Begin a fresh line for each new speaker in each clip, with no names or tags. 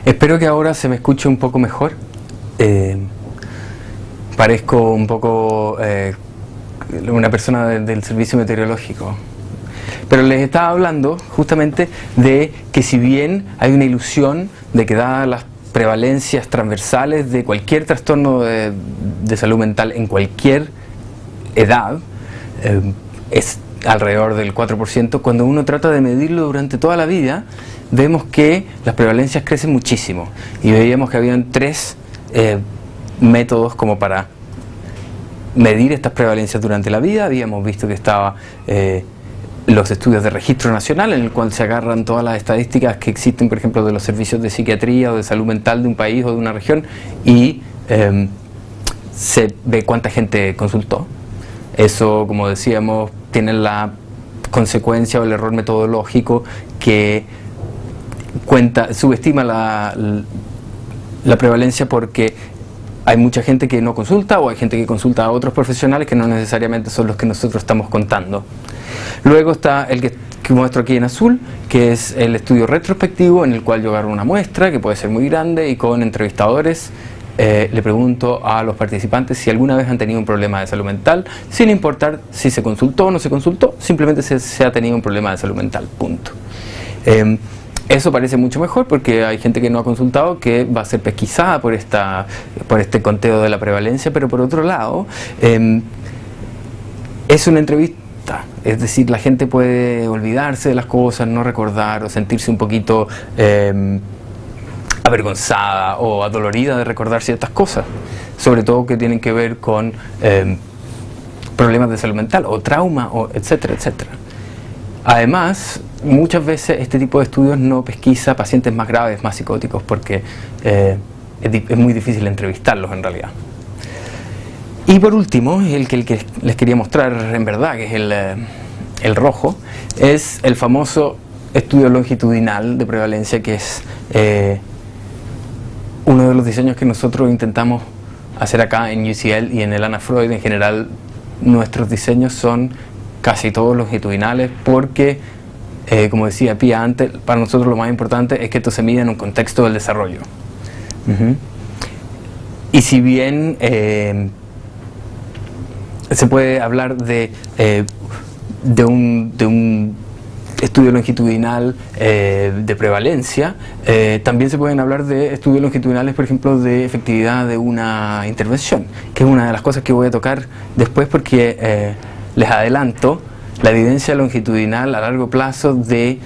Espero que ahora se me escuche un poco mejor. Parezco un poco una persona del servicio meteorológico. Pero les estaba hablando justamente de que si bien hay una ilusión de que dadas las prevalencias transversales de cualquier trastorno de salud mental en cualquier edad, es alrededor del 4%, cuando uno trata de medirlo durante toda la vida, vemos que las prevalencias crecen muchísimo. Y veíamos que habían 3 métodos como para medir estas prevalencias durante la vida. Habíamos visto que estaba los estudios de registro nacional, en el cual se agarran todas las estadísticas que existen, por ejemplo, de los servicios de psiquiatría o de salud mental de un país o de una región, y se ve cuánta gente consultó. Eso, como decíamos, tiene la consecuencia o el error metodológico que subestima la prevalencia, porque hay mucha gente que no consulta, o hay gente que consulta a otros profesionales que no necesariamente son los que nosotros estamos contando. Luego está el que muestro aquí en azul, que es el estudio retrospectivo, en el cual yo agarro una muestra que puede ser muy grande y con entrevistadores le pregunto a los participantes si alguna vez han tenido un problema de salud mental, sin importar si se consultó o no se consultó, simplemente se ha tenido un problema de salud mental, punto. Eso parece mucho mejor porque hay gente que no ha consultado que va a ser pesquisada por este conteo de la prevalencia, pero por otro lado es una entrevista. Es decir, la gente puede olvidarse de las cosas, no recordar o sentirse un poquito avergonzada o adolorida de recordar ciertas cosas, sobre todo que tienen que ver con problemas de salud mental o trauma, o etcétera, etcétera. Además, muchas veces este tipo de estudios no pesquisa pacientes más graves, más psicóticos, porque es muy difícil entrevistarlos en realidad. Y por último, el que les quería mostrar en verdad, que es el rojo, es el famoso estudio longitudinal de prevalencia, que es uno de los diseños que nosotros intentamos hacer acá en UCL y en el Anna Freud. En general, nuestros diseños son casi todos longitudinales porque, como decía Pia antes, para nosotros lo más importante es que esto se mida en un contexto del desarrollo. Y si bien se puede hablar de un estudio longitudinal de prevalencia, también se pueden hablar de estudios longitudinales, por ejemplo, de efectividad de una intervención, que es una de las cosas que voy a tocar después, porque les adelanto, la evidencia longitudinal a largo plazo de,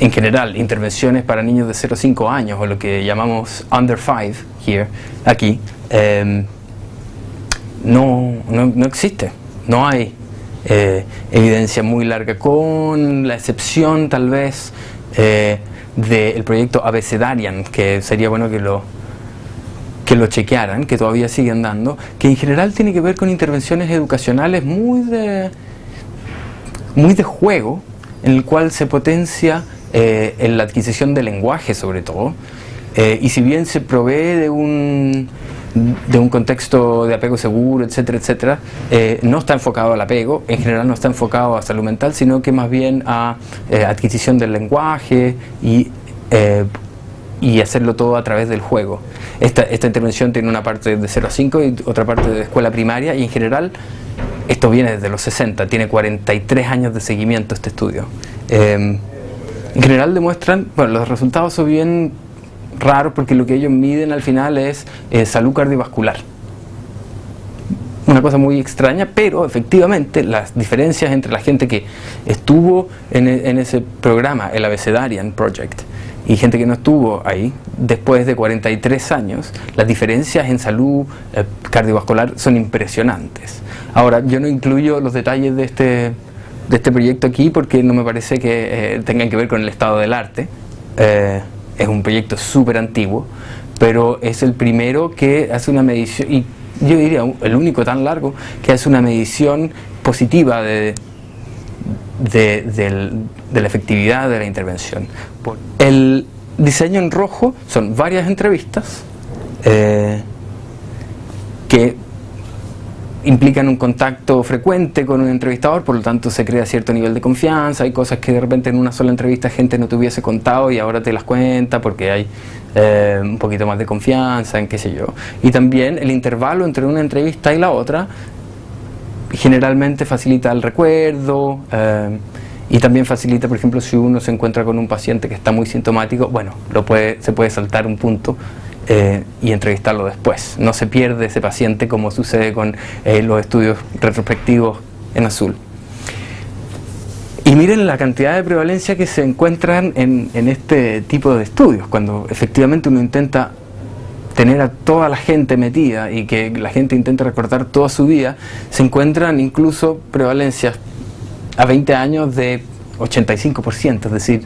en general, intervenciones para niños de 0 a 5 años, o lo que llamamos under 5 aquí, no existe. No hay evidencia muy larga, con la excepción tal vez del proyecto Abecedarian, que sería bueno que lo chequearan, que todavía siguen dando, que en general tiene que ver con intervenciones educacionales muy de juego, en el cual se potencia en la adquisición de lenguaje, sobre todo, y si bien se provee de un contexto de apego seguro, etcétera, etcétera, no está enfocado al apego, en general no está enfocado a salud mental, sino que más bien a adquisición del lenguaje y hacerlo todo a través del juego. Esta intervención tiene una parte de 0 a 5 y otra parte de escuela primaria, y en general esto viene desde los 60, tiene 43 años de seguimiento este estudio. En general demuestran, bueno, los resultados son bien raros porque lo que ellos miden al final es salud cardiovascular. Una cosa muy extraña, pero efectivamente las diferencias entre la gente que estuvo en ese programa, el Abecedarian Project, y gente que no estuvo ahí, después de 43 años, las diferencias en salud cardiovascular son impresionantes. Ahora, yo no incluyo los detalles de este proyecto aquí porque no me parece que tengan que ver con el estado del arte. Es un proyecto súper antiguo, pero es el primero que hace una medición, y yo diría el único tan largo, que hace una medición positiva de la efectividad de la intervención. El diseño en rojo son varias entrevistas que implican un contacto frecuente con un entrevistador, por lo tanto se crea cierto nivel de confianza. Hay cosas que de repente en una sola entrevista gente no te hubiese contado y ahora te las cuenta porque hay un poquito más de confianza en qué sé yo. Y también el intervalo entre una entrevista y la otra generalmente facilita el recuerdo, y también facilita, por ejemplo, si uno se encuentra con un paciente que está muy sintomático, bueno, se puede saltar un punto y entrevistarlo después. No se pierde ese paciente como sucede con los estudios retrospectivos en azul. Y miren la cantidad de prevalencia que se encuentran en este tipo de estudios, cuando efectivamente uno intenta tener a toda la gente metida y que la gente intenta recordar toda su vida, se encuentran incluso prevalencias a 20 años de 85%, es decir,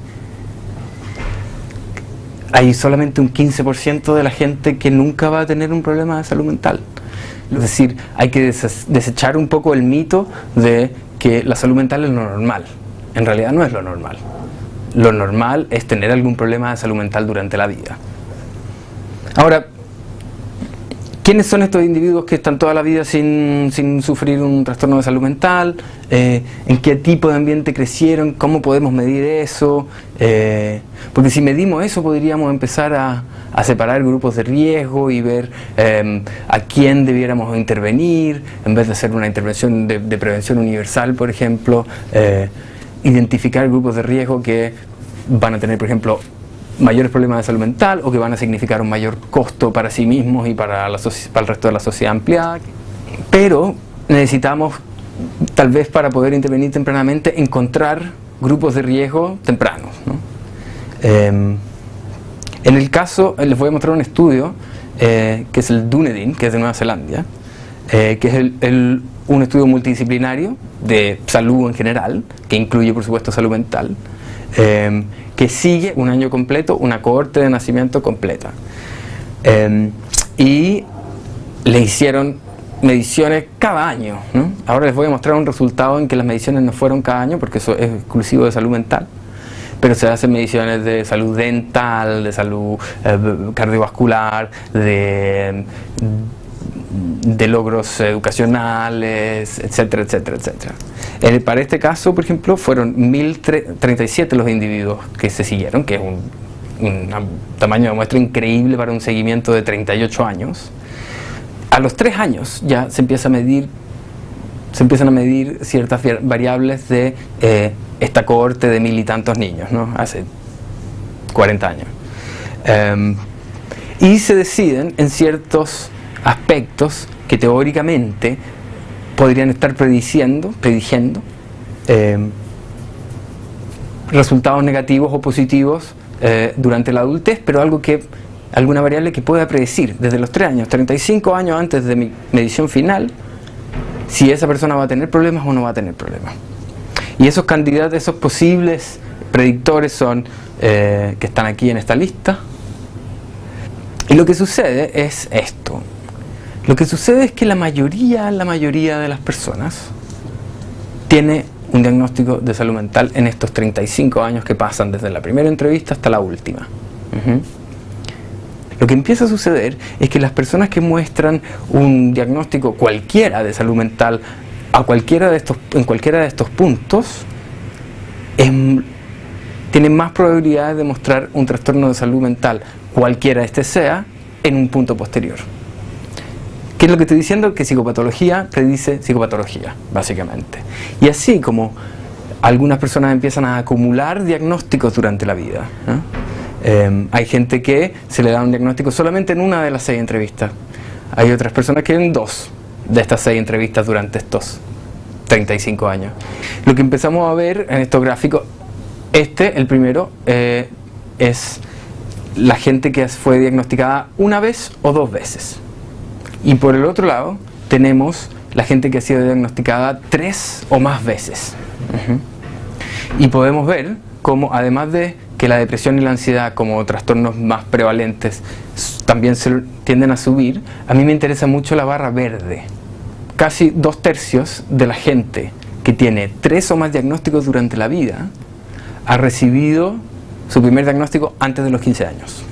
hay solamente un 15% de la gente que nunca va a tener un problema de salud mental. Es decir, hay que desechar un poco el mito de que la salud mental es lo normal. En realidad no es lo normal. Lo normal es tener algún problema de salud mental durante la vida. Ahora, ¿quiénes son estos individuos que están toda la vida sin sufrir un trastorno de salud mental? ¿En qué tipo de ambiente crecieron? ¿Cómo podemos medir eso? Porque si medimos eso podríamos empezar a separar grupos de riesgo y ver a quién debiéramos intervenir, en vez de hacer una intervención de prevención universal, por ejemplo. Identificar grupos de riesgo que van a tener, por ejemplo, mayores problemas de salud mental o que van a significar un mayor costo para sí mismos y para el resto de la sociedad ampliada. Pero necesitamos, tal vez para poder intervenir tempranamente, encontrar grupos de riesgo tempranos, ¿no? En el caso, les voy a mostrar un estudio que es el Dunedin, que es de Nueva Zelanda, que es un estudio multidisciplinario de salud en general, que incluye por supuesto salud mental, que sigue un año completo, una cohorte de nacimiento completa, y le hicieron mediciones cada año, ¿no? Ahora les voy a mostrar un resultado en que las mediciones no fueron cada año porque eso es exclusivo de salud mental, pero se hacen mediciones de salud dental, de salud cardiovascular, de logros educacionales, etcétera, etcétera, etcétera. Para este caso, por ejemplo, fueron 1037 los individuos que se siguieron, que es un tamaño de muestra increíble para un seguimiento de 38 años. A los 3 años ya se empiezan a medir ciertas variables de esta cohorte de 1000 y tantos niños, ¿no? Hace 40 años. Y se deciden en ciertos aspectos que teóricamente podrían estar prediciendo resultados negativos o positivos durante la adultez, pero alguna variable que pueda predecir desde los 3 años, 35 años antes de mi medición final, si esa persona va a tener problemas o no va a tener problemas. Y esos candidatos, esos posibles predictores son que están aquí en esta lista. Y lo que sucede es esto. Lo que sucede es que la mayoría de las personas tiene un diagnóstico de salud mental en estos 35 años que pasan desde la primera entrevista hasta la última. Lo que empieza a suceder es que las personas que muestran un diagnóstico cualquiera de salud mental en cualquiera de estos puntos tienen más probabilidades de mostrar un trastorno de salud mental, cualquiera este sea, en un punto posterior. ¿Qué es lo que estoy diciendo? Que psicopatología predice psicopatología, básicamente. Y así como algunas personas empiezan a acumular diagnósticos durante la vida, ¿no? Hay gente que se le da un diagnóstico solamente en una de las 6 entrevistas. Hay otras personas que en 2 de estas 6 entrevistas durante estos 35 años. Lo que empezamos a ver en estos gráficos, el primero, es la gente que fue diagnosticada una vez o 2 veces. Y por el otro lado tenemos la gente que ha sido diagnosticada 3 o más veces. Y podemos ver cómo, además de que la depresión y la ansiedad como trastornos más prevalentes también tienden a subir, a mí me interesa mucho la barra verde. Casi 2/3 de la gente que tiene 3 o más diagnósticos durante la vida ha recibido su primer diagnóstico antes de los 15 años.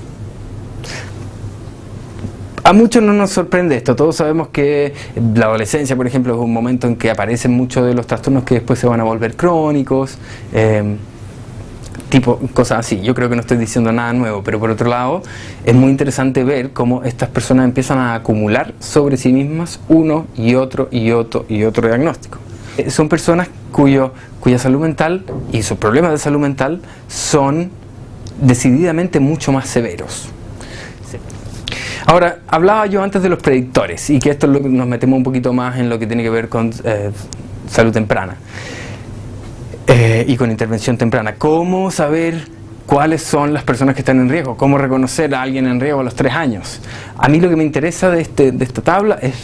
A muchos no nos sorprende esto. Todos sabemos que la adolescencia, por ejemplo, es un momento en que aparecen muchos de los trastornos que después se van a volver crónicos, tipo cosas así. Yo creo que no estoy diciendo nada nuevo, pero por otro lado es muy interesante ver cómo estas personas empiezan a acumular sobre sí mismas uno y otro y otro y otro diagnóstico. Son personas cuya salud mental y sus problemas de salud mental son decididamente mucho más severos. Ahora, hablaba yo antes de los predictores, y que esto es lo que nos metemos un poquito más en lo que tiene que ver con salud temprana y con intervención temprana. ¿Cómo saber cuáles son las personas que están en riesgo? ¿Cómo reconocer a alguien en riesgo a los 3 años? A mí lo que me interesa de esta tabla es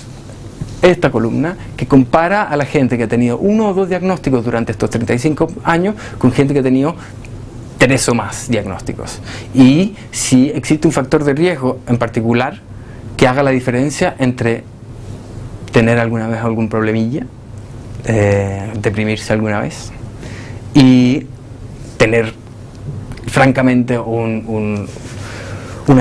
esta columna que compara a la gente que ha tenido 1 o 2 diagnósticos durante estos 35 años con gente que ha tenido 3 o más diagnósticos, y si existe un factor de riesgo en particular que haga la diferencia entre tener alguna vez algún problemilla, deprimirse alguna vez, y tener francamente una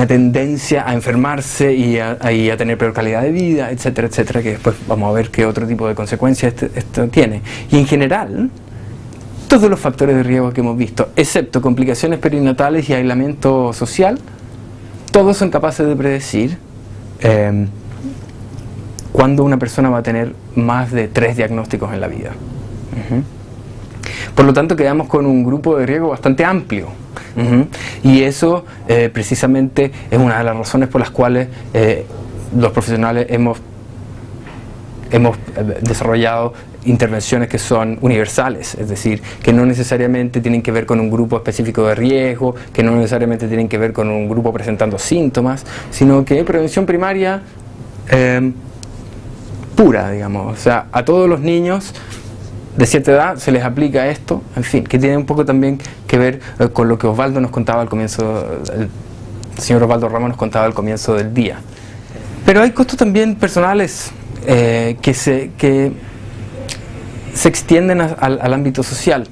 tendencia a enfermarse y a tener peor calidad de vida, etcétera, etcétera, que después vamos a ver qué otro tipo de consecuencias esto tiene. Y en general, todos los factores de riesgo que hemos visto, excepto complicaciones perinatales y aislamiento social, todos son capaces de predecir cuándo una persona va a tener más de 3 diagnósticos en la vida. Por lo tanto, quedamos con un grupo de riesgo bastante amplio. Y eso precisamente es una de las razones por las cuales los profesionales hemos desarrollado intervenciones que son universales, es decir, que no necesariamente tienen que ver con un grupo específico de riesgo, que no necesariamente tienen que ver con un grupo presentando síntomas, sino que prevención primaria pura, digamos. O sea, a todos los niños de cierta edad se les aplica esto, en fin, que tiene un poco también que ver con lo que Osvaldo nos contaba al comienzo, el señor Osvaldo Ramos nos contaba al comienzo del día. Pero hay costos también personales que se extienden al ámbito social.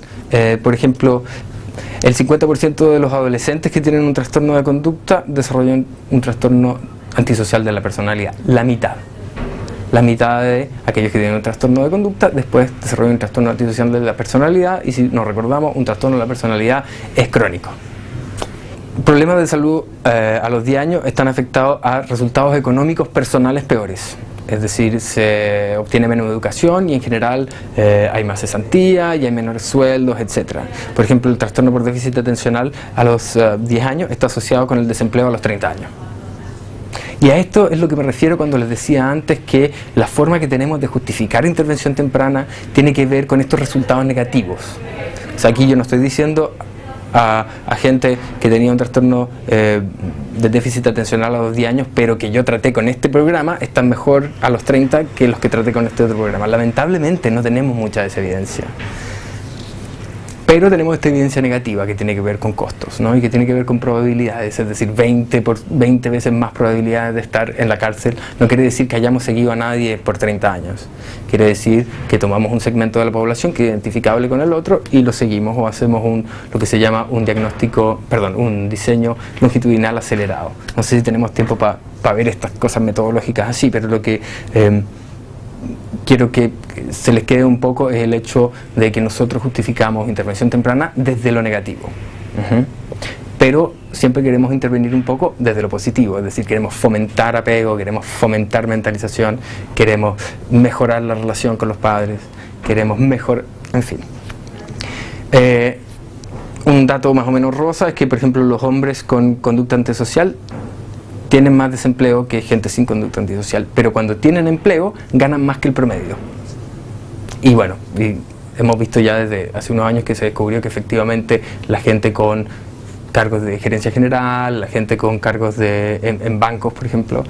Por ejemplo, el 50% de los adolescentes que tienen un trastorno de conducta desarrollan un trastorno antisocial de la personalidad. La mitad de aquellos que tienen un trastorno de conducta después desarrollan un trastorno antisocial de la personalidad, y si nos recordamos, un trastorno de la personalidad es crónico. Problemas de salud a los 10 años están afectados a resultados económicos personales peores. Es decir, se obtiene menos educación y en general hay más cesantía y hay menores sueldos, etc. Por ejemplo, el trastorno por déficit atencional a los 10 años está asociado con el desempleo a los 30 años. Y a esto es lo que me refiero cuando les decía antes que la forma que tenemos de justificar intervención temprana tiene que ver con estos resultados negativos. O sea, aquí yo no estoy diciendo a gente que tenía un trastorno de déficit atencional a los 10 años, pero que yo traté con este programa, están mejor a los 30 que los que traté con este otro programa. Lamentablemente no tenemos mucha de esa evidencia. Pero tenemos esta evidencia negativa que tiene que ver con costos, ¿no? Y que tiene que ver con probabilidades, es decir, 20 veces más probabilidades de estar en la cárcel. No quiere decir que hayamos seguido a nadie por 30 años. Quiere decir que tomamos un segmento de la población que es identificable con el otro y lo seguimos, o hacemos lo que se llama un diseño longitudinal acelerado. No sé si tenemos tiempo para ver estas cosas metodológicas así, pero lo que quiero que se les quede un poco es el hecho de que nosotros justificamos intervención temprana desde lo negativo. Pero siempre queremos intervenir un poco desde lo positivo, es decir, queremos fomentar apego, queremos fomentar mentalización, queremos mejorar la relación con los padres, queremos en fin. Un dato más o menos rosa es que, por ejemplo, los hombres con conducta antisocial tienen más desempleo que gente sin conducta antisocial, pero cuando tienen empleo ganan más que el promedio. Y bueno, hemos visto ya desde hace unos años que se descubrió que efectivamente la gente con cargos de gerencia general, la gente con cargos en bancos, por ejemplo,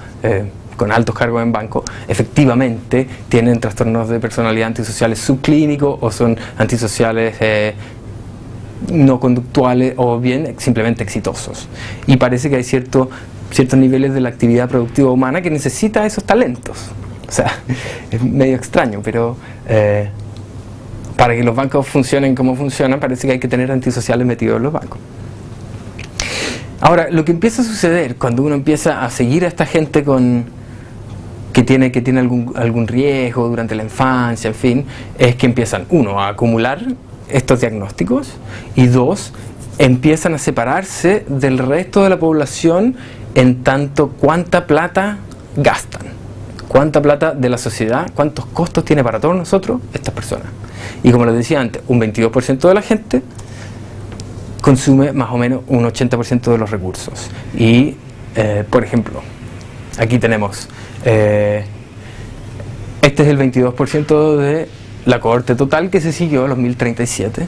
con altos cargos en banco, efectivamente tienen trastornos de personalidad antisociales subclínicos o son antisociales no conductuales o bien simplemente exitosos. Y parece que hay ciertos niveles de la actividad productiva humana que necesita esos talentos. O sea, es medio extraño, pero para que los bancos funcionen como funcionan, parece que hay que tener antisociales metidos en los bancos. Ahora, lo que empieza a suceder cuando uno empieza a seguir a esta gente que tiene algún riesgo durante la infancia, en fin, es que empiezan, uno, a acumular estos diagnósticos, y dos, empiezan a separarse del resto de la población en tanto cuánta plata gastan, cuánta plata de la sociedad, cuántos costos tiene para todos nosotros estas personas. Y como les decía antes, un 22% de la gente consume más o menos un 80% de los recursos. Y, por ejemplo, aquí tenemos, este es el 22% de la cohorte total que se siguió a los 1037.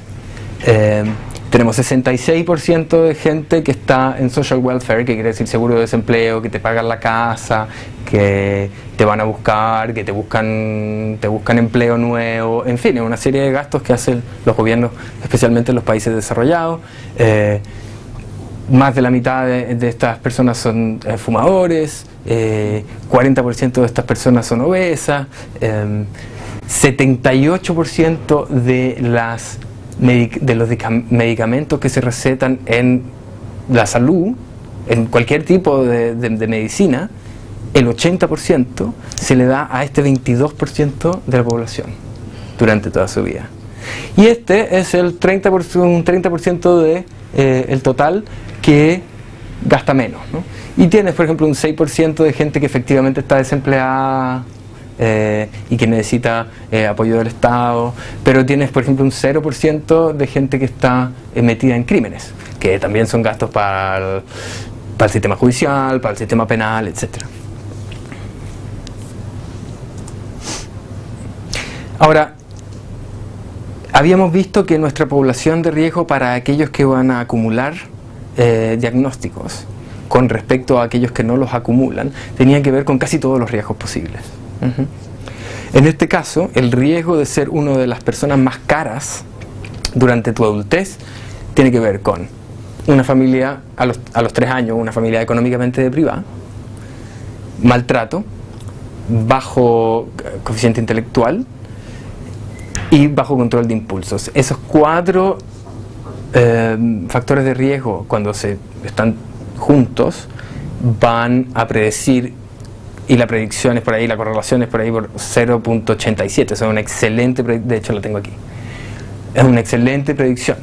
Tenemos 66% de gente que está en social welfare, que quiere decir seguro de desempleo, que te pagan la casa, que te van a buscar, que te buscan empleo nuevo, en fin, es una serie de gastos que hacen los gobiernos, especialmente en los países desarrollados. Más de la mitad de estas personas son fumadores, 40% de estas personas son obesas, 78% de los medicamentos que se recetan en la salud, en cualquier tipo de medicina, el 80% se le da a este 22% de la población durante toda su vida. Y este es un 30% de el total que gasta menos, ¿no? Y tienes, por ejemplo, un 6% de gente que efectivamente está desempleada y que necesita apoyo del Estado, pero tienes, por ejemplo, un 0% de gente que está metida en crímenes, que también son gastos para el sistema judicial, para el sistema penal, etc. Ahora, habíamos visto que nuestra población de riesgo para aquellos que van a acumular diagnósticos con respecto a aquellos que no los acumulan tenía que ver con casi todos los riesgos posibles. En este caso, el riesgo de ser una de las personas más caras durante tu adultez tiene que ver con una familia a los 3 años, una familia económicamente deprivada, maltrato, bajo coeficiente intelectual y bajo control de impulsos. Esos 4 factores de riesgo, cuando se están juntos, van a predecir, y la predicción es por ahí, la correlación es por ahí por 0.87. Es una excelente, de hecho lo tengo aquí, es una excelente predicción.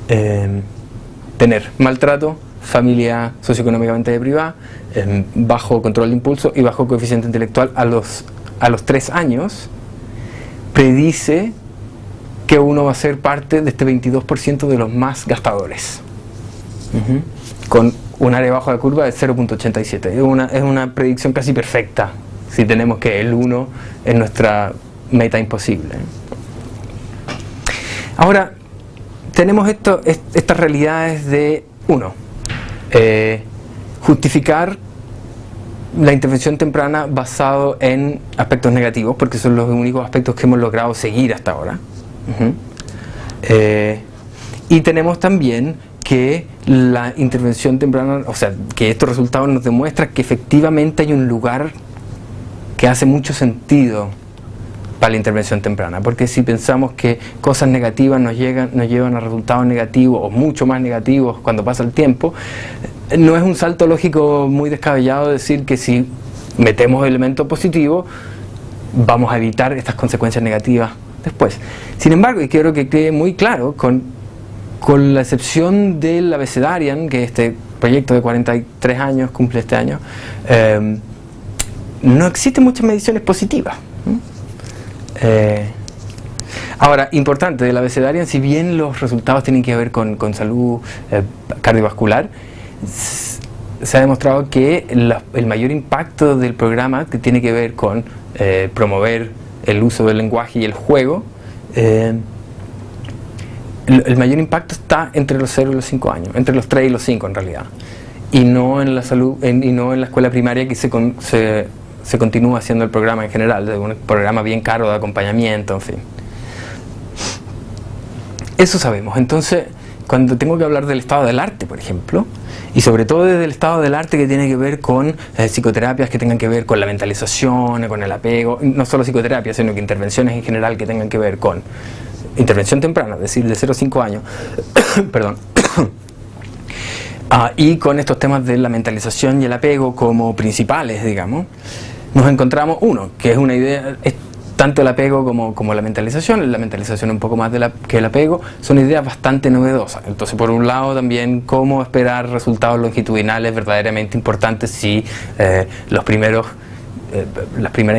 Tener maltrato, familia socioeconómicamente deprivada, bajo control de impulso y bajo coeficiente intelectual a los 3 años, predice que uno va a ser parte de este 22% de los más gastadores, con un área bajo de curva de 0.87. Es una predicción casi perfecta si tenemos que el 1 es nuestra meta imposible. Ahora, tenemos estas realidades de, uno, justificar la intervención temprana basado en aspectos negativos, porque son los únicos aspectos que hemos logrado seguir hasta ahora. Y tenemos también que la intervención temprana, o sea, que estos resultados nos demuestran que efectivamente hay un lugar que hace mucho sentido para la intervención temprana, porque si pensamos que cosas negativas nos llevan a resultados negativos o mucho más negativos cuando pasa el tiempo, no es un salto lógico muy descabellado decir que si metemos elementos positivos vamos a evitar estas consecuencias negativas después. Sin embargo, y quiero que quede muy claro, con la excepción del Abecedarian, que este proyecto de 43 años cumple este año, no existen muchas mediciones positivas. Ahora, importante, del Abecedarian, si bien los resultados tienen que ver con salud cardiovascular, se ha demostrado que el mayor impacto del programa, que tiene que ver con promover el uso del lenguaje y el juego, el mayor impacto está entre los 0 y los 5 años, entre los 3 y los 5 en realidad, y no en la salud, y no en la escuela primaria, que se continúa haciendo el programa en general, de un programa bien caro de acompañamiento, en fin. Eso sabemos. Entonces, cuando tengo que hablar del estado del arte, por ejemplo, y sobre todo desde el estado del arte que tiene que ver con psicoterapias que tengan que ver con la mentalización, con el apego, no solo psicoterapia, sino que intervenciones en general que tengan que ver con intervención temprana, es decir, de 0 a 5 años, perdón, Y con estos temas de la mentalización y el apego como principales, digamos, nos encontramos uno, que es una idea, es tanto el apego como la mentalización un poco más que el apego, son ideas bastante novedosas. Entonces, por un lado también cómo esperar resultados longitudinales verdaderamente importantes si las primeras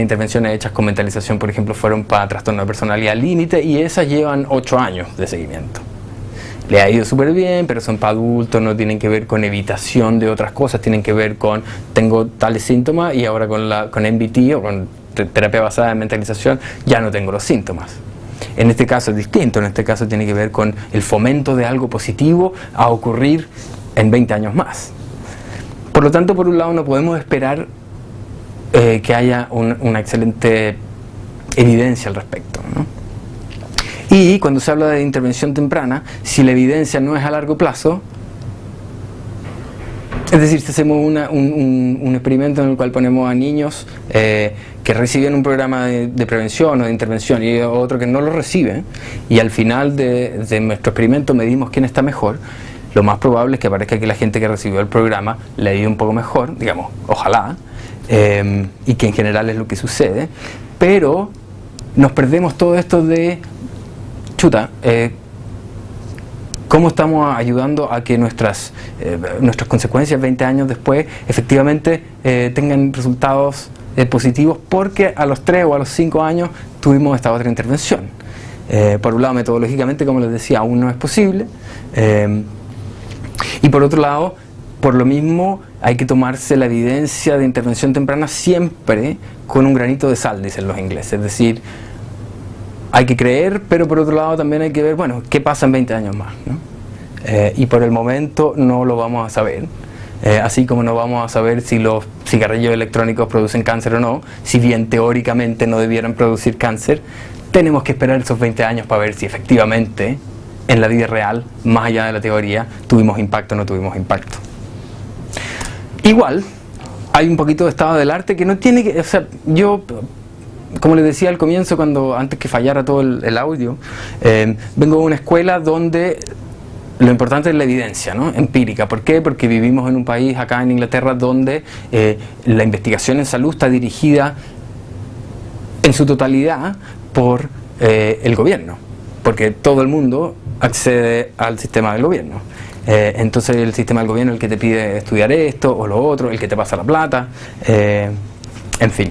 intervenciones hechas con mentalización, por ejemplo, fueron para trastorno de personalidad límite, y esas llevan 8 años de seguimiento. Le ha ido súper bien, pero son para adultos, no tienen que ver con evitación de otras cosas, tienen que ver con tengo tales síntomas y ahora con MBT o con terapia basada en mentalización ya no tengo los síntomas. En este caso es distinto, en este caso tiene que ver con el fomento de algo positivo a ocurrir en 20 años más. Por lo tanto, por un lado no podemos esperar que haya una excelente evidencia al respecto, ¿no? Y cuando se habla de intervención temprana, si la evidencia no es a largo plazo, es decir, si hacemos un experimento en el cual ponemos a niños que reciben un programa de prevención o de intervención y otro que no lo reciben, y al final de nuestro experimento medimos quién está mejor, lo más probable es que aparezca que la gente que recibió el programa le ha ido un poco mejor, digamos, ojalá, y que en general es lo que sucede, pero nos perdemos todo esto de cómo estamos ayudando a que nuestras consecuencias 20 años después efectivamente tengan resultados positivos, porque a los 3 o a los 5 años tuvimos esta otra intervención. Por un lado, metodológicamente, como les decía, aún no es posible, y por otro lado, por lo mismo hay que tomarse la evidencia de intervención temprana siempre con un granito de sal, dicen los ingleses, es decir, hay que creer, pero por otro lado también hay que ver, bueno, qué pasa en 20 años más, ¿no? Y por el momento no lo vamos a saber, así como no vamos a saber si los cigarrillos electrónicos producen cáncer o no, si bien teóricamente no debieran producir cáncer. Tenemos que esperar esos 20 años para ver si efectivamente en la vida real, más allá de la teoría, tuvimos impacto o no tuvimos impacto. Igual, hay un poquito de estado del arte que no tiene que, o sea, yo, como les decía al comienzo, antes que fallara todo el audio, vengo de una escuela donde lo importante es la evidencia, ¿no? Empírica. ¿Por qué? Porque vivimos en un país, acá en Inglaterra, donde la investigación en salud está dirigida en su totalidad por el gobierno, porque todo el mundo accede al sistema del gobierno. Entonces el sistema del gobierno es el que te pide estudiar esto o lo otro, el que te pasa la plata, en fin.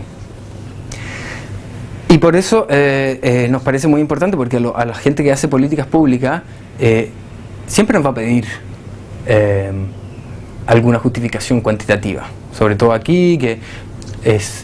Y por eso nos parece muy importante, porque a la gente que hace políticas públicas siempre nos va a pedir alguna justificación cuantitativa, sobre todo aquí, que es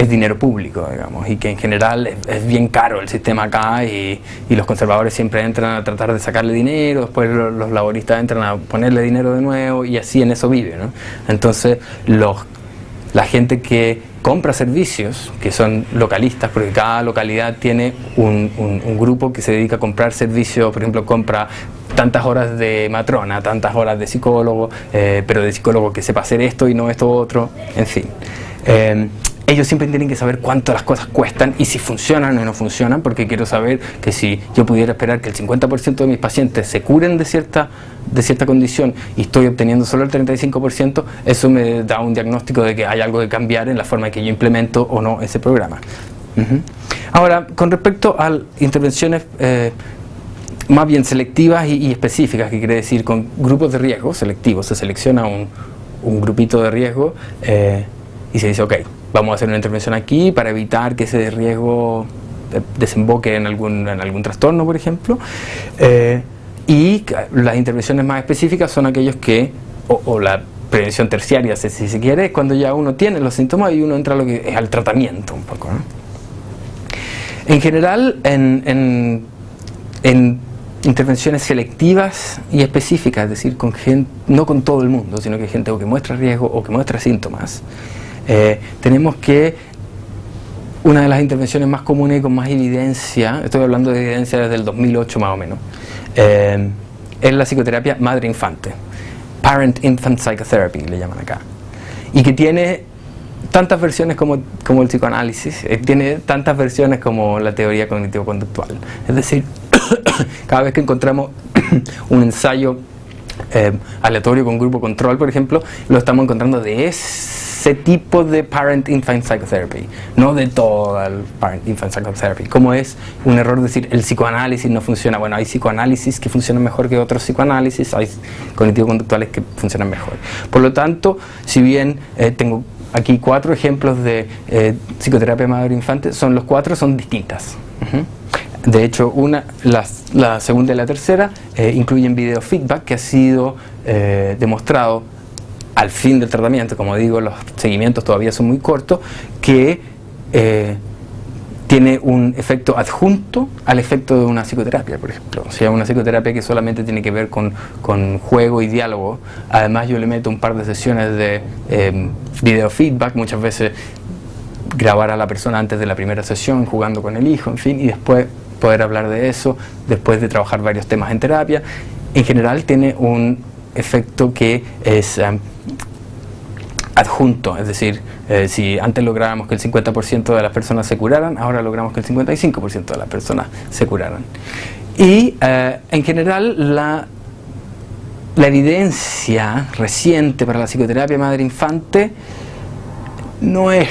dinero público, digamos, y que en general es bien caro el sistema acá, y los conservadores siempre entran a tratar de sacarle dinero, después los laboristas entran a ponerle dinero de nuevo, y así en eso vive, ¿no? Entonces la gente que compra servicios, que son localistas, porque cada localidad tiene un grupo que se dedica a comprar servicios, por ejemplo, compra tantas horas de matrona, tantas horas de psicólogo, pero de psicólogo que sepa hacer esto y no esto otro, en fin. Ellos siempre tienen que saber cuánto las cosas cuestan y si funcionan o no funcionan, porque quiero saber que si yo pudiera esperar que el 50% de mis pacientes se curen de cierta condición y estoy obteniendo solo el 35%, eso me da un diagnóstico de que hay algo que cambiar en la forma en que yo implemento o no ese programa. Ahora, con respecto a intervenciones más bien selectivas y específicas, que quiere decir con grupos de riesgo selectivos, se selecciona un grupito de riesgo y se dice, ok, vamos a hacer una intervención aquí para evitar que ese riesgo desemboque en algún trastorno, por ejemplo. Y las intervenciones más específicas son aquellos que, o la prevención terciaria, si se quiere, es cuando ya uno tiene los síntomas y uno entra a lo que es al tratamiento un poco, ¿no? En general, en intervenciones selectivas y específicas, es decir, no con todo el mundo, sino que hay gente o que muestra riesgo o que muestra síntomas, tenemos que una de las intervenciones más comunes y con más evidencia, estoy hablando de evidencia desde el 2008 más o menos, es la psicoterapia madre-infante, Parent-Infant Psychotherapy le llaman acá, y que tiene tantas versiones como el psicoanálisis, tiene tantas versiones como la teoría cognitivo-conductual. Es decir, cada vez que encontramos un ensayo aleatorio con grupo control, por ejemplo, lo estamos encontrando de ese tipo de Parent-Infant Psychotherapy, no de todo el Parent-Infant Psychotherapy. Como es un error decir el psicoanálisis no funciona. Bueno, hay psicoanálisis que funcionan mejor que otros psicoanálisis, hay cognitivo-conductuales que funcionan mejor. Por lo tanto, si bien tengo aquí 4 ejemplos de psicoterapia madre-infante, los 4 son distintas. De hecho, la segunda y la tercera incluyen biofeedback, que ha sido demostrado al fin del tratamiento. Como digo, los seguimientos todavía son muy cortos, que tiene un efecto adjunto al efecto de una psicoterapia, por ejemplo. O sea, una psicoterapia que solamente tiene que ver con juego y diálogo. Además, yo le meto un par de sesiones de biofeedback, muchas veces grabar a la persona antes de la primera sesión, jugando con el hijo, en fin, y después poder hablar de eso, después de trabajar varios temas en terapia. En general tiene un efecto que es adjunto, es decir, si antes lográbamos que el 50% de las personas se curaran, ahora logramos que el 55% de las personas se curaran. Y en general la evidencia reciente para la psicoterapia madre-infante no es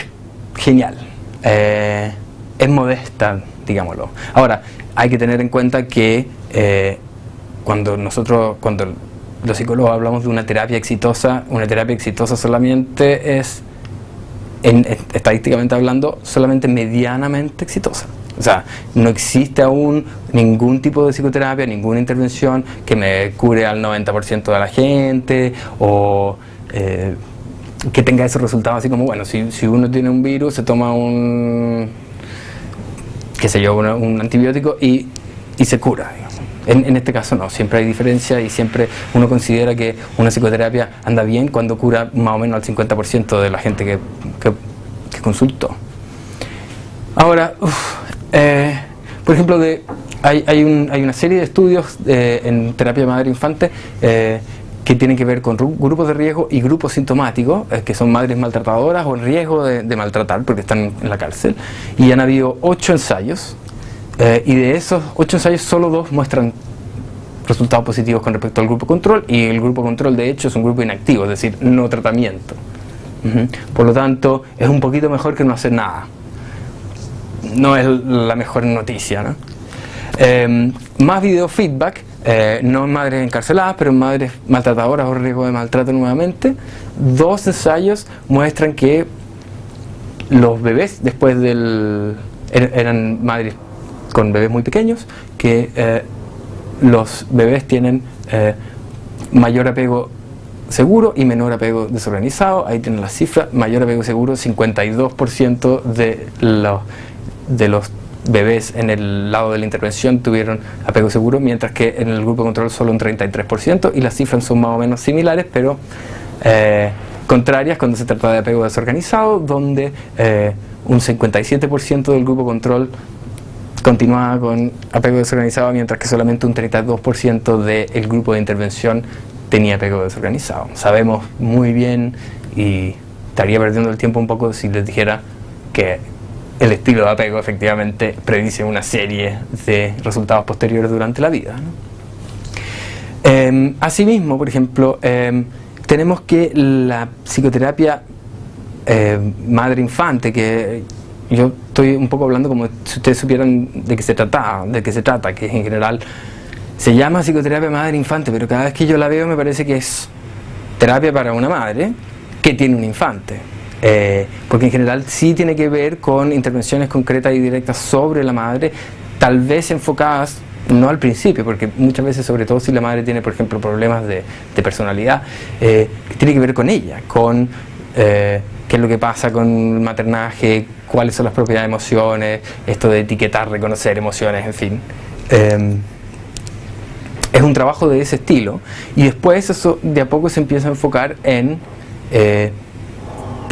genial, es modesta, digámoslo. Ahora, hay que tener en cuenta que cuando los psicólogos hablamos de una terapia exitosa solamente es, estadísticamente hablando, solamente medianamente exitosa. O sea, no existe aún ningún tipo de psicoterapia, ninguna intervención que me cure al 90% de la gente, o que tenga esos resultados así como, bueno, si uno tiene un virus, se toma un antibiótico y se cura, digamos. En este caso no, siempre hay diferencia y siempre uno considera que una psicoterapia anda bien cuando cura más o menos al 50% de la gente que consultó. Ahora, por ejemplo, hay una serie de estudios en terapia madre-infante que tienen que ver con grupos de riesgo y grupos sintomáticos, que son madres maltratadoras o en riesgo de maltratar porque están en la cárcel, y han habido 8 ensayos. Y de esos 8 ensayos solo 2 muestran resultados positivos con respecto al grupo control, y el grupo control de hecho es un grupo inactivo, es decir, no tratamiento. Por lo tanto, es un poquito mejor que no hacer nada. No es la mejor noticia, ¿no? Más biofeedback, no en madres encarceladas, pero en madres maltratadoras o riesgo de maltrato nuevamente. 2 ensayos muestran que los bebés después eran madres con bebés muy pequeños, que los bebés tienen mayor apego seguro y menor apego desorganizado. Ahí tienen las cifras. Mayor apego seguro, 52% de los bebés en el lado de la intervención tuvieron apego seguro, mientras que en el grupo control solo un 33%, y las cifras son más o menos similares, pero contrarias cuando se trata de apego desorganizado, donde un 57% del grupo control continuaba con apego desorganizado, mientras que solamente un 32% del grupo de intervención tenía apego desorganizado. Sabemos muy bien, y estaría perdiendo el tiempo un poco si les dijera que el estilo de apego efectivamente predice una serie de resultados posteriores durante la vida, ¿no? Asimismo, por ejemplo, tenemos que la psicoterapia madre-infante, que yo estoy un poco hablando como si ustedes supieran de qué se trata, que en general se llama psicoterapia madre-infante, pero cada vez que yo la veo me parece que es terapia para una madre que tiene un infante. Porque en general sí tiene que ver con intervenciones concretas y directas sobre la madre, tal vez enfocadas no al principio, porque muchas veces, sobre todo si la madre tiene, por ejemplo, problemas de personalidad, tiene que ver con ella, con qué es lo que pasa con el maternaje, cuáles son las propias emociones, esto de etiquetar, reconocer emociones, en fin. Es un trabajo de ese estilo, y después eso de a poco se empieza a enfocar en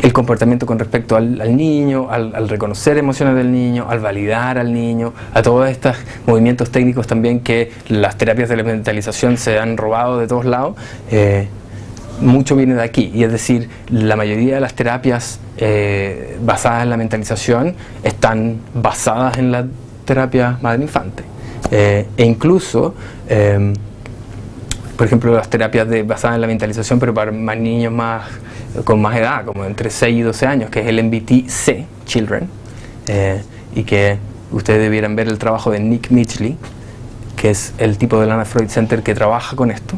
el comportamiento con respecto al niño, al reconocer emociones del niño, al validar al niño, a todos estos movimientos técnicos también que las terapias de la mentalización se han robado de todos lados. Mucho viene de aquí, y es decir, la mayoría de las terapias basadas en la mentalización están basadas en la terapia madre-infante. E incluso por ejemplo, las terapias basadas en la mentalización, pero para más niños con más edad, como entre 6 y 12 años, que es el MBT-C, Children, y que ustedes debieran ver el trabajo de Nick Midgley, que es el tipo del Anna Freud Center que trabaja con esto.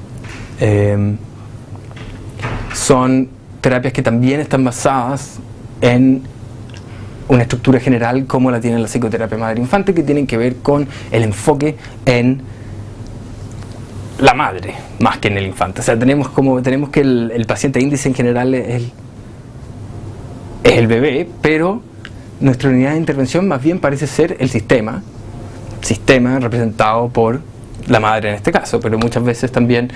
Son terapias que también están basadas en una estructura general como la tiene la psicoterapia madre-infante, que tienen que ver con el enfoque en la madre más que en el infante. O sea, tenemos que el paciente índice en general es el bebé, pero nuestra unidad de intervención más bien parece ser el sistema representado por la madre en este caso, pero muchas veces también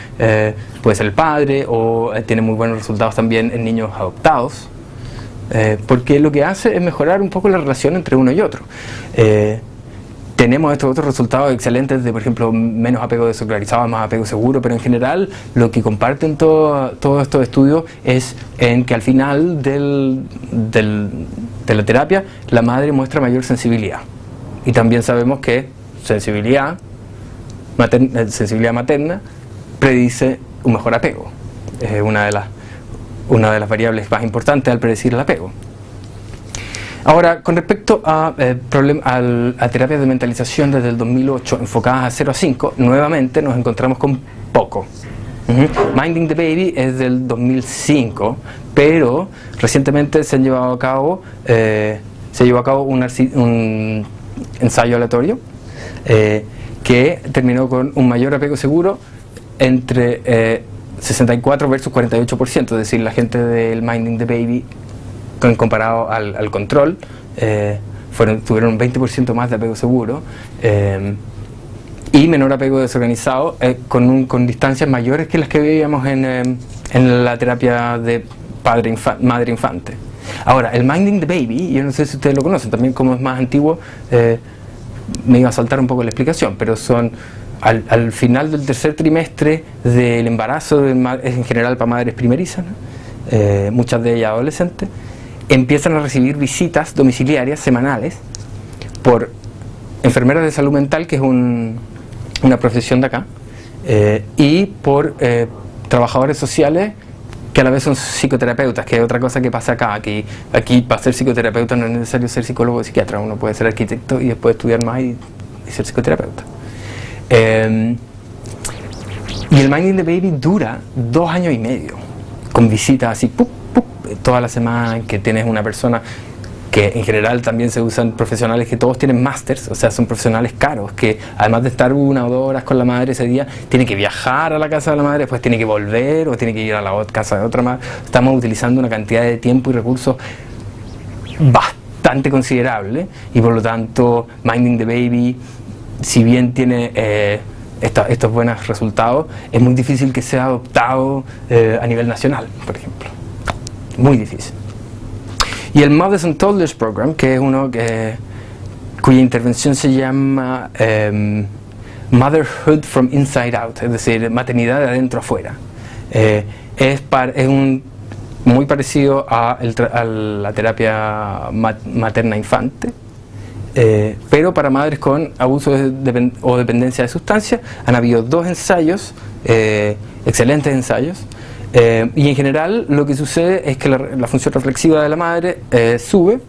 puede ser el padre, o tiene muy buenos resultados también en niños adoptados, porque lo que hace es mejorar un poco la relación entre uno y otro. Tenemos estos otros resultados excelentes de, por ejemplo, menos apego desescolarizado, más apego seguro, pero en general lo que comparten todos estos estudios es en que al final de la terapia la madre muestra mayor sensibilidad. Y también sabemos que sensibilidad materna predice un mejor apego. Es una de las variables más importantes al predecir el apego. Ahora, con respecto a terapias de mentalización desde el 2008 enfocadas a 0 a 5, nuevamente nos encontramos con poco. Minding the Baby es del 2005, pero recientemente se llevó a cabo un ensayo aleatorio que terminó con un mayor apego seguro entre 64 versus 48%, es decir, la gente del Minding the Baby comparado al control tuvieron un 20% más de apego seguro y menor apego desorganizado con distancias mayores que las que veíamos en la terapia de madre-infante. Ahora, el Minding the Baby, yo no sé si ustedes lo conocen, también como es más antiguo, me iba a saltar un poco la explicación, pero son al final del tercer trimestre del embarazo, en general para madres primerizas, ¿no? Muchas de ellas adolescentes, empiezan a recibir visitas domiciliarias semanales por enfermeras de salud mental, que es una profesión de acá, y por trabajadores sociales que a la vez son psicoterapeutas, que es otra cosa que pasa acá. Aquí para ser psicoterapeuta no es necesario ser psicólogo o psiquiatra, uno puede ser arquitecto y después estudiar más y ser psicoterapeuta. Y el Minding the Baby dura 2 años y medio, con visitas así, toda la semana, que tienes una persona que en general también se usan profesionales que todos tienen másters, o sea, son profesionales caros, que además de estar 1 o 2 horas con la madre ese día, tiene que viajar a la casa de la madre, después tiene que volver o tiene que ir a la casa de otra madre. Estamos utilizando una cantidad de tiempo y recursos bastante considerable, y por lo tanto Minding the Baby, si bien tiene estos buenos resultados, es muy difícil que sea adoptado a nivel nacional, por ejemplo. Muy difícil. Y el Mothers and Toddlers Program, que es uno cuya intervención se llama Motherhood from Inside Out, es decir, maternidad de adentro afuera. Es muy parecido a la terapia materna-infante, pero para madres con abuso o dependencia de sustancias. Han habido 2 ensayos, excelentes ensayos. Y en general lo que sucede es que la función reflexiva de la madre sube,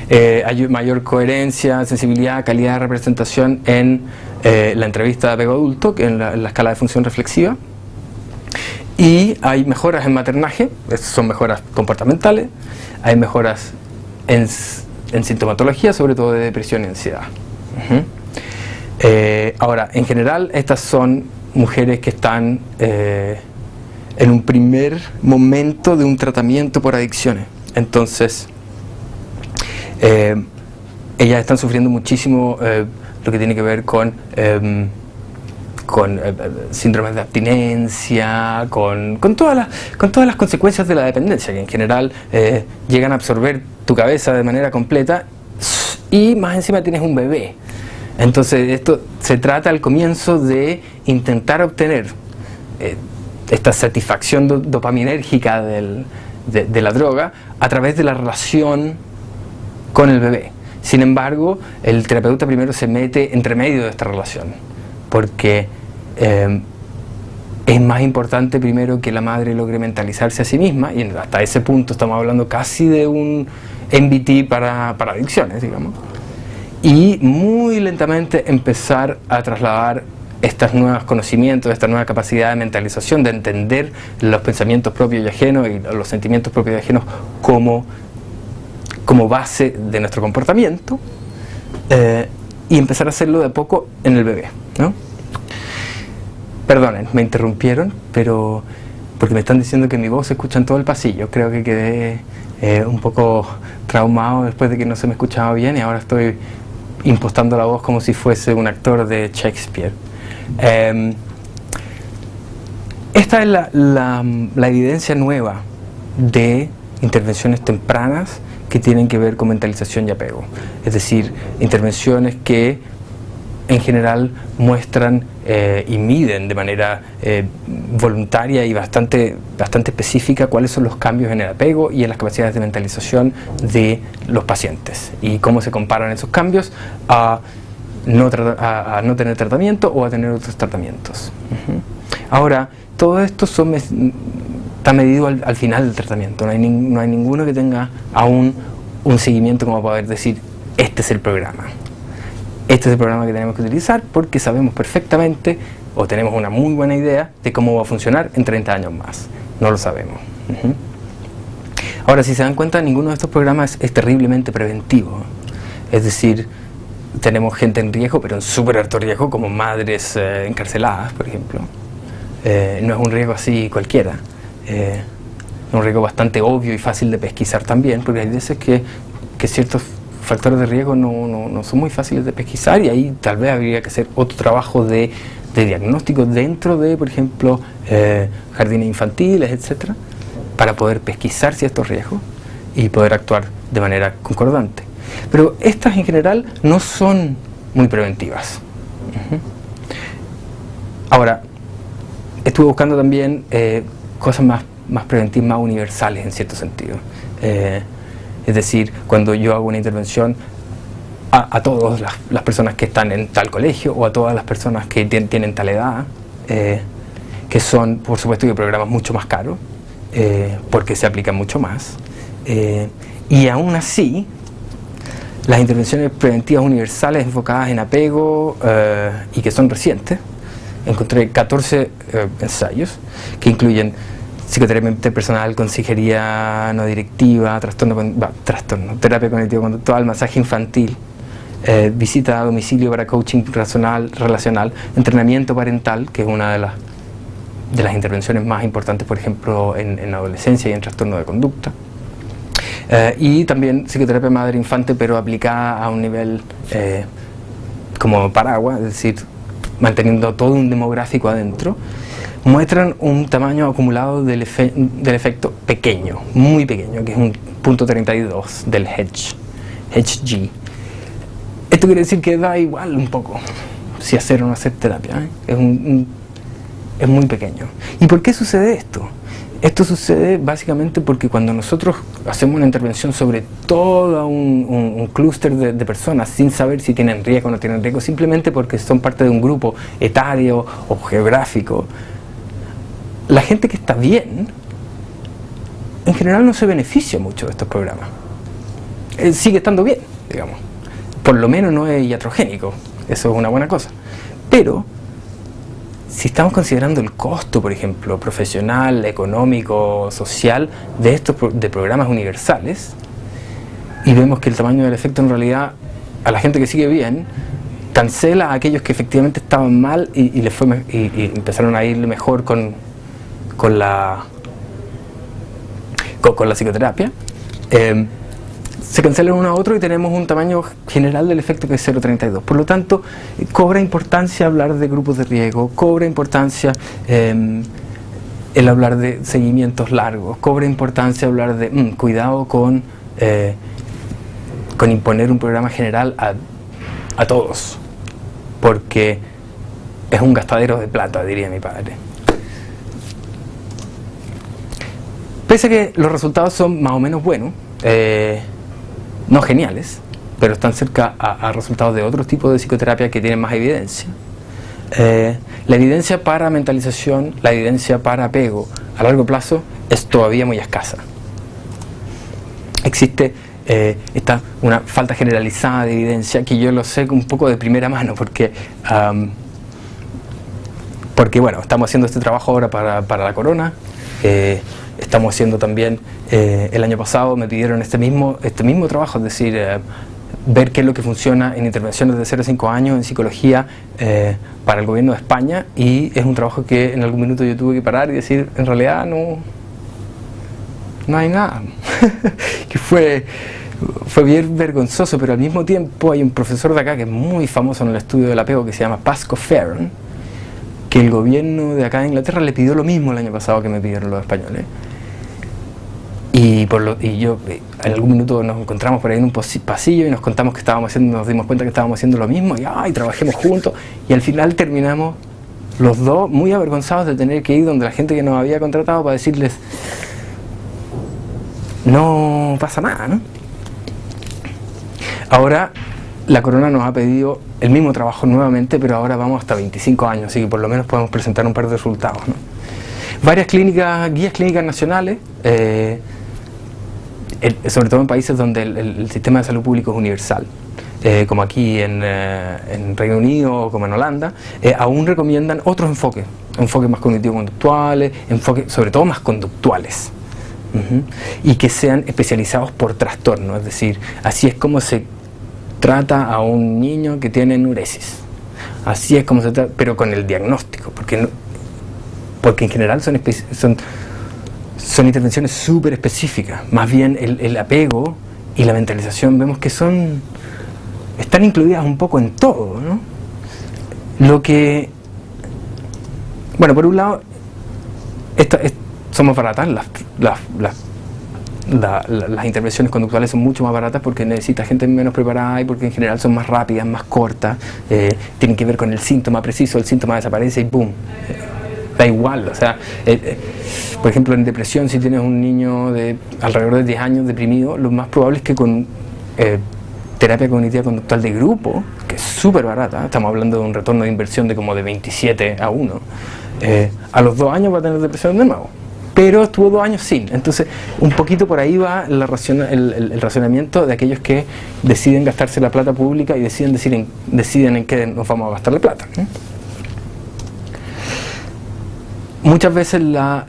hay mayor coherencia, sensibilidad, calidad de representación en la entrevista de apego adulto, que en la escala de función reflexiva, y hay mejoras en maternaje, son mejoras comportamentales, hay mejoras en sintomatología, sobre todo de depresión y ansiedad. Ahora, en general estas son mujeres que están en un primer momento de un tratamiento por adicciones. Entonces, ellas están sufriendo muchísimo lo que tiene que ver con síndromes de abstinencia, con todas las consecuencias de la dependencia, que en general llegan a absorber tu cabeza de manera completa, y más encima tienes un bebé. Entonces, esto se trata al comienzo de intentar obtener esta satisfacción dopaminérgica de la droga a través de la relación con el bebé. Sin embargo, el terapeuta primero se mete entre medio de esta relación, porque es más importante primero que la madre logre mentalizarse a sí misma, y hasta ese punto estamos hablando casi de un MBT para adicciones, digamos, y muy lentamente empezar a trasladar estos nuevos conocimientos, esta nueva capacidad de mentalización, de entender los pensamientos propios y ajenos y los sentimientos propios y ajenos como base de nuestro comportamiento, y empezar a hacerlo de a poco en el bebé, ¿no? Perdonen, me interrumpieron, pero porque me están diciendo que mi voz se escucha en todo el pasillo. Creo que quedé un poco traumado después de que no se me escuchaba bien, y ahora estoy impostando la voz como si fuese un actor de Shakespeare. Esta es la evidencia nueva de intervenciones tempranas que tienen que ver con mentalización y apego. Es decir, intervenciones que en general muestran y miden de manera voluntaria y bastante específica cuáles son los cambios en el apego y en las capacidades de mentalización de los pacientes, y cómo se comparan esos cambios a no tener tratamiento o a tener otros tratamientos. Ahora, todo esto está medido al final del tratamiento. No hay ninguno que tenga aún un seguimiento como para poder decir, este es el programa. Este es el programa que tenemos que utilizar porque sabemos perfectamente o tenemos una muy buena idea de cómo va a funcionar en 30 años más. No lo sabemos. Ahora, si se dan cuenta, ninguno de estos programas es terriblemente preventivo. Es decir, tenemos gente en riesgo, pero en súper alto riesgo, como madres encarceladas, por ejemplo. No es un riesgo así cualquiera. Es un riesgo bastante obvio y fácil de pesquisar también, porque hay veces que ciertos factores de riesgo no son muy fáciles de pesquisar, y ahí tal vez habría que hacer otro trabajo de diagnóstico dentro de, por ejemplo, jardines infantiles, etcétera, para poder pesquisar ciertos riesgos y poder actuar de manera concordante. Pero estas en general no son muy preventivas. Ahora, estuve buscando también cosas más preventivas, más universales en cierto sentido. Es decir, cuando yo hago una intervención a todas las personas que están en tal colegio o a todas las personas que tienen tal edad, que son, por supuesto, que programas mucho más caros, porque se aplican mucho más, y aún así las intervenciones preventivas universales enfocadas en apego y que son recientes, encontré 14 ensayos que incluyen psicoterapia interpersonal, consejería no directiva, terapia cognitivo-conductual, masaje infantil, visita a domicilio para coaching relacional, entrenamiento parental, que es una de las intervenciones más importantes, por ejemplo, en adolescencia y en trastorno de conducta, y también psicoterapia madre-infante, pero aplicada a un nivel como paraguas, es decir, manteniendo todo un demográfico adentro. Muestran un tamaño acumulado del efecto pequeño, muy pequeño, que es un 0.32 del Hedge-G. Esto quiere decir que da igual un poco si hacer o no hacer terapia, es muy pequeño. ¿Y por qué sucede esto? Esto sucede básicamente porque cuando nosotros hacemos una intervención sobre todo un clúster de personas sin saber si tienen riesgo o no tienen riesgo, simplemente porque son parte de un grupo etario o geográfico, la gente que está bien, en general no se beneficia mucho de estos programas. Sigue estando bien, digamos. Por lo menos no es iatrogénico, eso es una buena cosa. Pero, si estamos considerando el costo, por ejemplo, profesional, económico, social, de programas universales, y vemos que el tamaño del efecto en realidad, a la gente que sigue bien, cancela a aquellos que efectivamente estaban mal y empezaron a irle mejor con la psicoterapia, se cancelan uno a otro y tenemos un tamaño general del efecto que es 0.32. Por lo tanto, cobra importancia hablar de grupos de riesgo, cobra importancia el hablar de seguimientos largos, cobra importancia hablar de cuidado con imponer un programa general a todos, porque es un gastadero de plata, diría mi padre. Pese a que los resultados son más o menos buenos, no geniales, pero están cerca a resultados de otros tipos de psicoterapia que tienen más evidencia, la evidencia para mentalización, la evidencia para apego a largo plazo es todavía muy escasa. Existe una falta generalizada de evidencia que yo lo sé un poco de primera mano porque bueno, estamos haciendo este trabajo ahora para la corona. Estamos haciendo también, el año pasado me pidieron este mismo trabajo, es decir, ver qué es lo que funciona en intervenciones de 0 a 5 años en psicología para el gobierno de España, y es un trabajo que en algún minuto yo tuve que parar y decir, en realidad no hay nada. Que fue bien vergonzoso, pero al mismo tiempo hay un profesor de acá que es muy famoso en el estudio del apego que se llama Pascoe Fearon, que el gobierno de acá de Inglaterra le pidió lo mismo el año pasado que me pidieron los españoles. Y yo, en algún minuto nos encontramos por ahí en un pasillo y nos dimos cuenta que estábamos haciendo lo mismo, y trabajemos juntos, y al final terminamos los dos muy avergonzados de tener que ir donde la gente que nos había contratado para decirles, no pasa nada, ¿no? Ahora la corona nos ha pedido el mismo trabajo nuevamente, pero ahora vamos hasta 25 años, así que por lo menos podemos presentar un par de resultados, ¿no? Varias guías clínicas nacionales, sobre todo en países donde el sistema de salud público es universal, como aquí en Reino Unido o como en Holanda, aún recomiendan otros enfoques más cognitivo-conductuales, enfoques sobre todo más conductuales, y que sean especializados por trastorno, es decir, así es como se trata a un niño que tiene enuresis, así es como se trata, pero con el diagnóstico, porque en general son intervenciones súper específicas. Más bien el apego y la mentalización vemos que están incluidas un poco en todo, ¿no? Bueno, por un lado, somos baratas, las intervenciones conductuales son mucho más baratas porque necesita gente menos preparada y porque en general son más rápidas, más cortas, tienen que ver con el síntoma preciso, el síntoma desaparece y ¡boom! Da igual, o sea, por ejemplo en depresión, si tienes un niño de alrededor de 10 años deprimido, lo más probable es que con terapia cognitiva conductual de grupo, que es súper barata, estamos hablando de un retorno de inversión de como de 27 a 1, a los 2 años va a tener depresión de nuevo, pero estuvo 2 años sin. Entonces un poquito por ahí va el razonamiento de aquellos que deciden gastarse la plata pública y deciden en qué nos vamos a gastar la plata, ¿no? Muchas veces la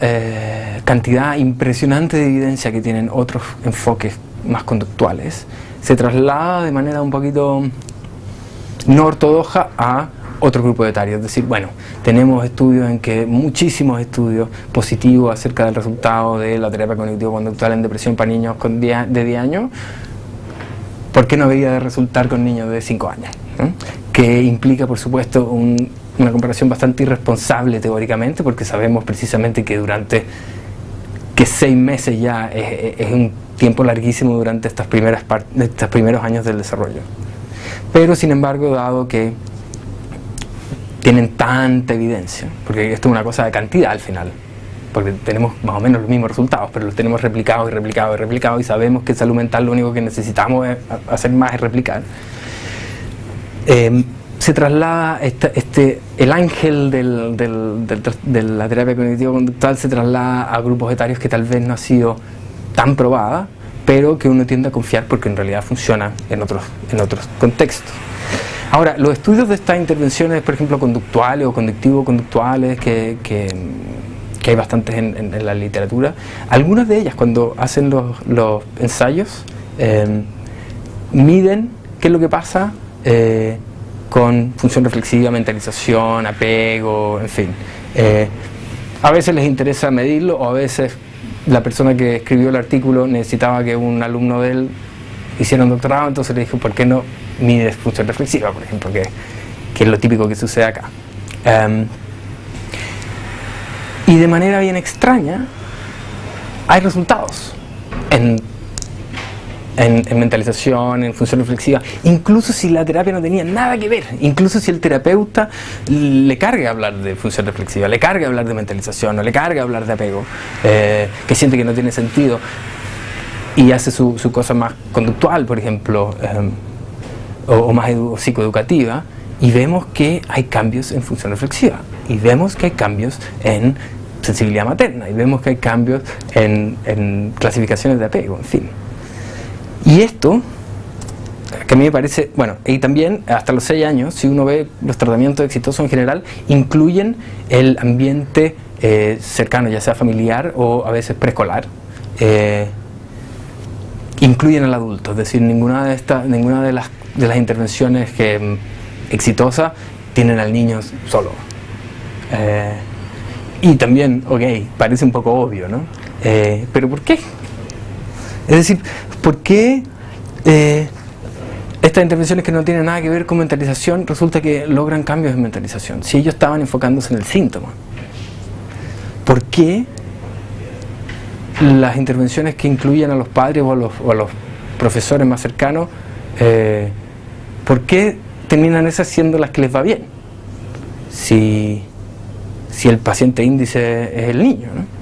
cantidad impresionante de evidencia que tienen otros enfoques más conductuales se traslada de manera un poquito no ortodoxa a otro grupo de etario. Es decir, bueno, tenemos muchísimos estudios positivos acerca del resultado de la terapia cognitivo-conductual en depresión para niños de 10 años. ¿Por qué no debería de resultar con niños de 5 años? ¿No? Que implica, por supuesto, una comparación bastante irresponsable teóricamente, porque sabemos precisamente que 6 meses ya es un tiempo larguísimo durante estos primeros años del desarrollo. Pero sin embargo, dado que tienen tanta evidencia, porque esto es una cosa de cantidad al final, porque tenemos más o menos los mismos resultados, pero los tenemos replicados y sabemos que en salud mental lo único que necesitamos hacer más es replicar. Se traslada el ángel de la terapia cognitivo-conductual se traslada a grupos etarios que tal vez no ha sido tan probada, pero que uno tiende a confiar porque en realidad funciona en otros contextos. Ahora, los estudios de estas intervenciones, por ejemplo, conductuales o conductivo-conductuales, que hay bastantes en la literatura, algunas de ellas cuando hacen los ensayos miden qué es lo que pasa con función reflexiva, mentalización, apego, en fin. A veces les interesa medirlo, o a veces la persona que escribió el artículo necesitaba que un alumno de él hiciera un doctorado, entonces le dijo, ¿por qué no mides función reflexiva, por ejemplo, que es lo típico que sucede acá? Y de manera bien extraña, hay resultados en mentalización, en función reflexiva, incluso si la terapia no tenía nada que ver, incluso si el terapeuta le carga hablar de función reflexiva, le carga hablar de mentalización, o le carga hablar de apego, que siente que no tiene sentido, y hace su cosa más conductual, por ejemplo, o más psicoeducativa, y vemos que hay cambios en función reflexiva, y vemos que hay cambios en sensibilidad materna, y vemos que hay cambios en clasificaciones de apego, en fin. Y esto, que a mí me parece, bueno, y también hasta los 6 años, si uno ve los tratamientos exitosos en general, incluyen el ambiente cercano, ya sea familiar o a veces preescolar, incluyen al adulto, es decir, ninguna de las intervenciones exitosas tienen al niño solo. Y también, ok, parece un poco obvio, ¿no? Pero ¿por qué? Es decir, ¿por qué estas intervenciones que no tienen nada que ver con mentalización resulta que logran cambios en mentalización? Si ellos estaban enfocándose en el síntoma. ¿Por qué las intervenciones que incluyen a los padres o a los profesores más cercanos, por qué terminan esas siendo las que les va bien? Si el paciente índice es el niño, ¿no?